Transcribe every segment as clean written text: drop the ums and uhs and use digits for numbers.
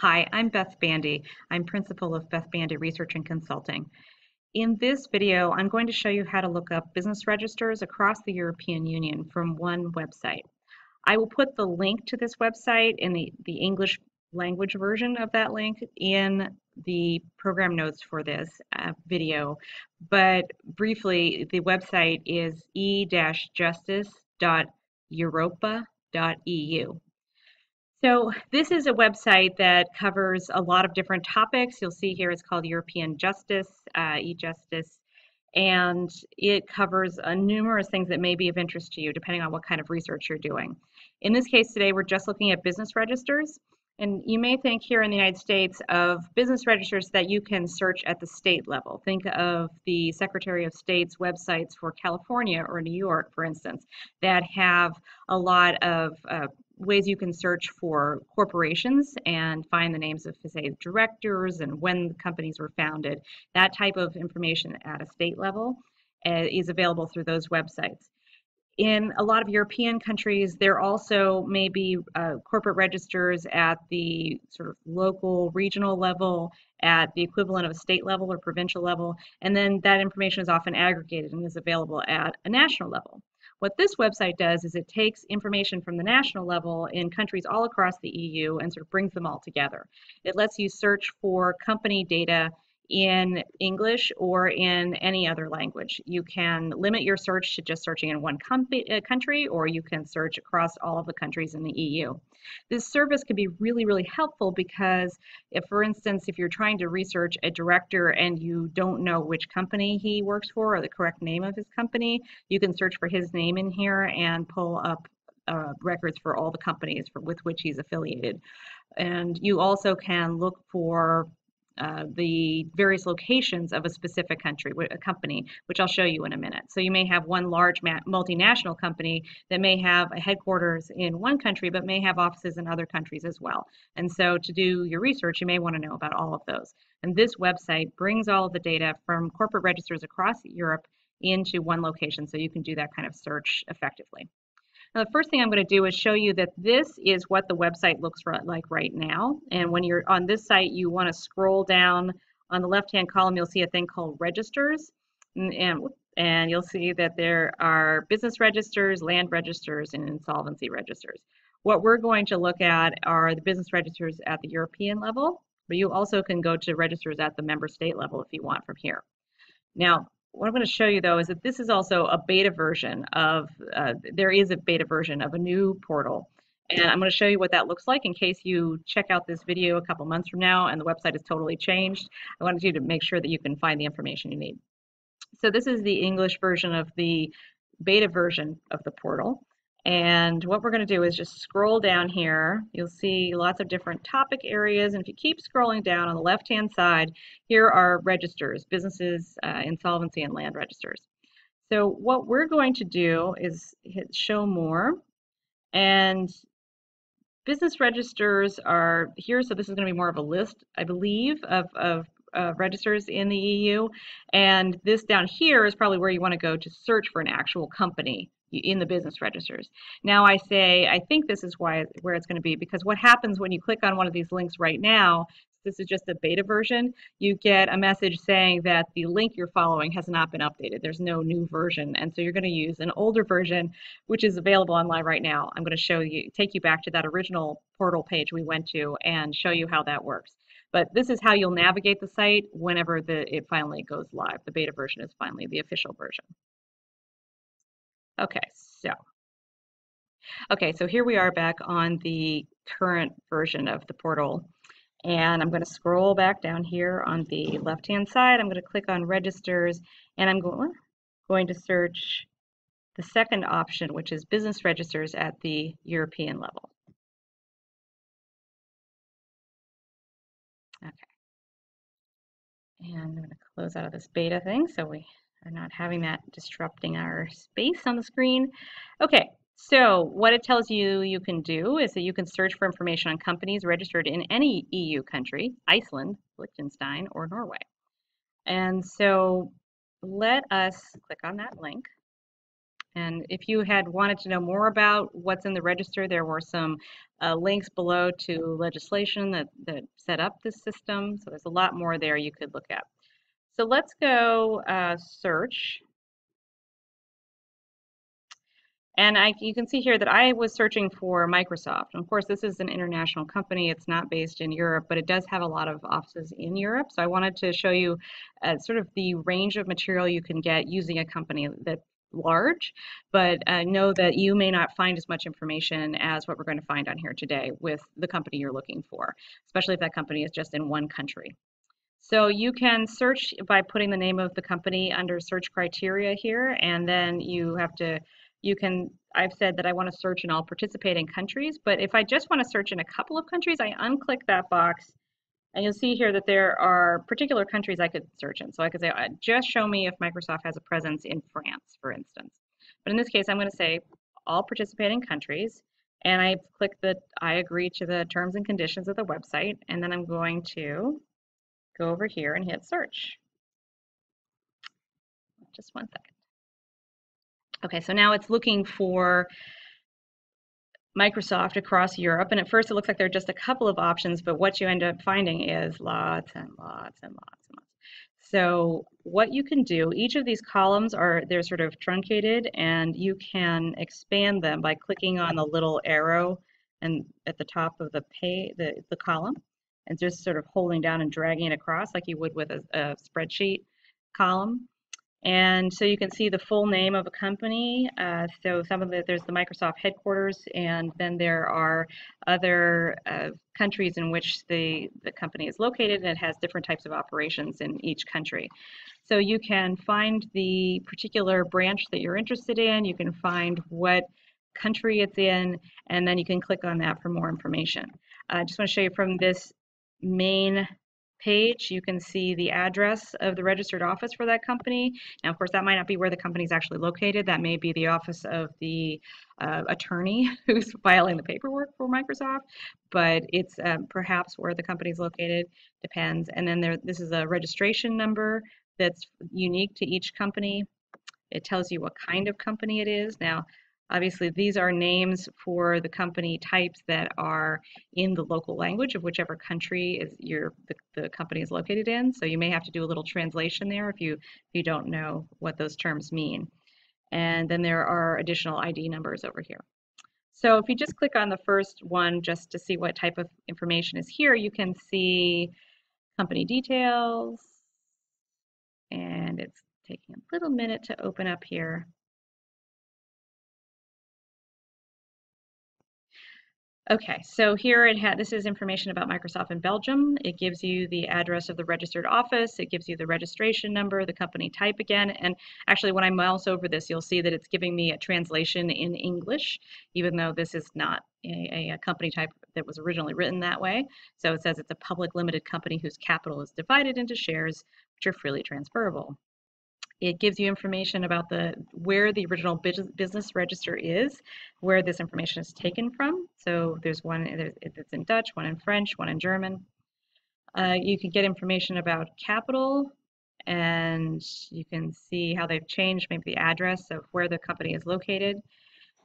Hi, I'm Beth Bandy. I'm principal of Beth Bandy Research and Consulting. In this video, I'm going to show you how to look up business registers across the European Union from one website. I will put the link to this website in the English language version of that link in the program notes for this video. But briefly, the website is e-justice.europa.eu. So this is a website that covers a lot of different topics. You'll see here it's called European Justice, e-Justice, and it covers numerous things that may be of interest to you depending on what kind of research you're doing. In this case today, we're just looking at business registers. And you may think here in the United States of business registers that you can search at the state level. Think of the Secretary of State's websites for California or New York, for instance, that have a lot of ways you can search for corporations and find the names of, say, directors and when the companies were founded. That type of information at a state level is available through those websites. In a lot of European countries, there also may be corporate registers at the sort of local, regional level, at the equivalent of a state level or provincial level, and then that information is often aggregated and is available at a national level. What this website does is it takes information from the national level in countries all across the EU and sort of brings them all together. It lets you search for company data in English or in any other language. You can limit your search to just searching in one country, or you can search across all of the countries in the EU. This service can be really, really helpful because if, for instance, if you're trying to research a director and you don't know which company he works for or the correct name of his company, you can search for his name in here and pull up records for all the companies with which he's affiliated. And you also can look for the various locations of a specific company, which I'll show you in a minute. So you may have one large multinational company that may have a headquarters in one country, but may have offices in other countries as well. And so to do your research, you may want to know about all of those. And this website brings all of the data from corporate registers across Europe into one location, so you can do that kind of search effectively. Now, the first thing I'm going to do is show you that this is what the website looks like right now. And when you're on this site, you want to scroll down on the left-hand column, you'll see a thing called registers. And you'll see that there are business registers, land registers, and insolvency registers. What we're going to look at are the business registers at the European level, but you also can go to registers at the member state level if you want from here. Now, what I'm going to show you though is that this is also a beta version of, there is a beta version of a new portal. And I'm going to show you what that looks like in case you check out this video a couple months from now and the website is totally changed. I wanted you to make sure that you can find the information you need. So this is the English version of the beta version of the portal. And what we're going to do is just scroll down here. You'll see lots of different topic areas. And if you keep scrolling down on the left-hand side, here are registers, businesses, insolvency, and land registers. So what we're going to do is hit show more. And business registers are here. So this is going to be more of a list, I believe, of registers in the EU. And this down here is probably where you want to go to search for an actual company in the business registers. Now I say, I think this is where it's going to be, because what happens when you click on one of these links right now, this is just a beta version, you get a message saying that the link you're following has not been updated. There's no new version. And so you're going to use an older version, which is available online right now. I'm going to take you back to that original portal page we went to and show you how that works. But this is how you'll navigate the site whenever it finally goes live. The beta version is finally the official version. Okay, so here we are back on the current version of the portal. And I'm going to scroll back down here on the left-hand side. I'm going to click on registers, and I'm going to search the second option, which is business registers at the European level. Okay. And I'm going to close out of this beta thing so we are not having that disrupting our space on the screen. Okay, so what it tells you you can do is that you can search for information on companies registered in any EU country, Iceland, Liechtenstein, or Norway. And so let us click on that link. And if you had wanted to know more about what's in the register, there were some links below to legislation that set up this system. So there's a lot more there you could look at. So let's go search. And you can see here that I was searching for Microsoft. And of course, this is an international company. It's not based in Europe, but it does have a lot of offices in Europe. So I wanted to show you sort of the range of material you can get using a company that's large, but know that you may not find as much information as what we're going to find on here today with the company you're looking for, especially if that company is just in one country. So you can search by putting the name of the company under search criteria here, and then I've said that I want to search in all participating countries, but if I just want to search in a couple of countries, I unclick that box, and you'll see here that there are particular countries I could search in. So I could say, just show me if Microsoft has a presence in France, for instance. But in this case, I'm going to say all participating countries, and I click that I agree to the terms and conditions of the website, and then I'm going to go over here and hit search. Just one second. Okay, so now it's looking for Microsoft across Europe, and at first it looks like there are just a couple of options, but what you end up finding is lots and lots and lots and lots. So what you can do, each of these columns they're sort of truncated, and you can expand them by clicking on the little arrow and at the top of the column, and just sort of holding down and dragging it across like you would with a spreadsheet column. And so you can see the full name of a company. So there's the Microsoft headquarters, and then there are other countries in which the company is located, and it has different types of operations in each country. So you can find the particular branch that you're interested in, you can find what country it's in, and then you can click on that for more information. I just want to show you from this main page, you can see the address of the registered office for that company. Now, of course, that might not be where the company is actually located. That may be the office of the attorney who's filing the paperwork for Microsoft, but it's perhaps where the company is located, depends. And then this is a registration number that's unique to each company. It tells you what kind of company it is. Now, obviously, these are names for the company types that are in the local language of whichever country the company is located in. So you may have to do a little translation there if you don't know what those terms mean. And then there are additional ID numbers over here. So if you just click on the first one just to see what type of information is here, you can see company details, and it's taking a little minute to open up here. Okay, so here this is information about Microsoft in Belgium. It gives you the address of the registered office. It gives you the registration number, the company type again. And actually, when I mouse over this, you'll see that it's giving me a translation in English, even though this is not a company type that was originally written that way. So it says it's a public limited company whose capital is divided into shares, which are freely transferable. It gives you information about where the original business register is, where this information is taken from. So there's one that's in Dutch, one in French, one in German. You can get information about capital, and you can see how they've changed maybe the address of where the company is located.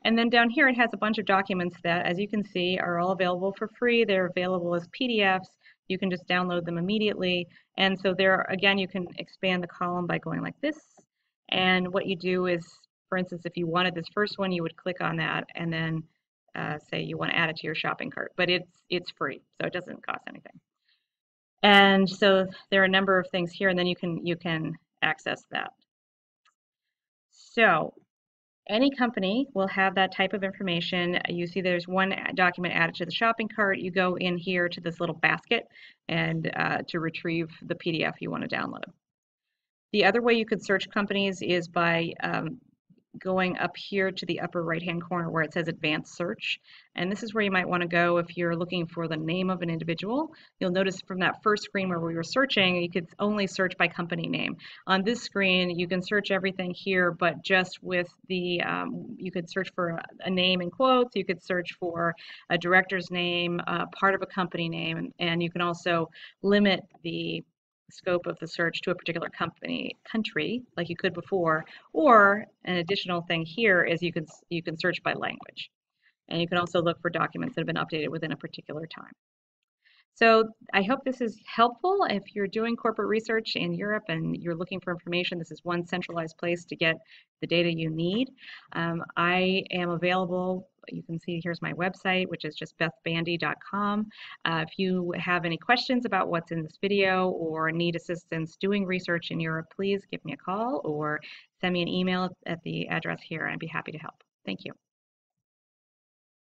And then down here it has a bunch of documents that, as you can see, are all available for free. They're available as PDFs. You can just download them immediately. And so there, again, you can expand the column by going like this. And what you do is, for instance, if you wanted this first one, you would click on that and then say you want to add it to your shopping cart. But it's free, so it doesn't cost anything. And so there are a number of things here, and then you can access that. So any company will have that type of information. You see there's one document added to the shopping cart. You go in here to this little basket and to retrieve the PDF you want to download. The other way you could search companies is by going up here to the upper right hand corner where it says advanced search, and this is where you might want to go if you're looking for the name of an individual. You'll notice from that first screen where we were searching, you could only search by company name. On this screen you can search everything here, but just with the you could search for a name in quotes, you could search for a director's name, part of a company name, and you can also limit the scope of the search to a particular country, like you could before, or an additional thing here is you can search by language. And you can also look for documents that have been updated within a particular time. So I hope this is helpful. If you're doing corporate research in Europe and you're looking for information, this is one centralized place to get the data you need. I am available. You can see here's my website, which is just bethbandy.com. If you have any questions about what's in this video or need assistance doing research in Europe, please give me a call or send me an email at the address here, and I'd be happy to help. Thank you.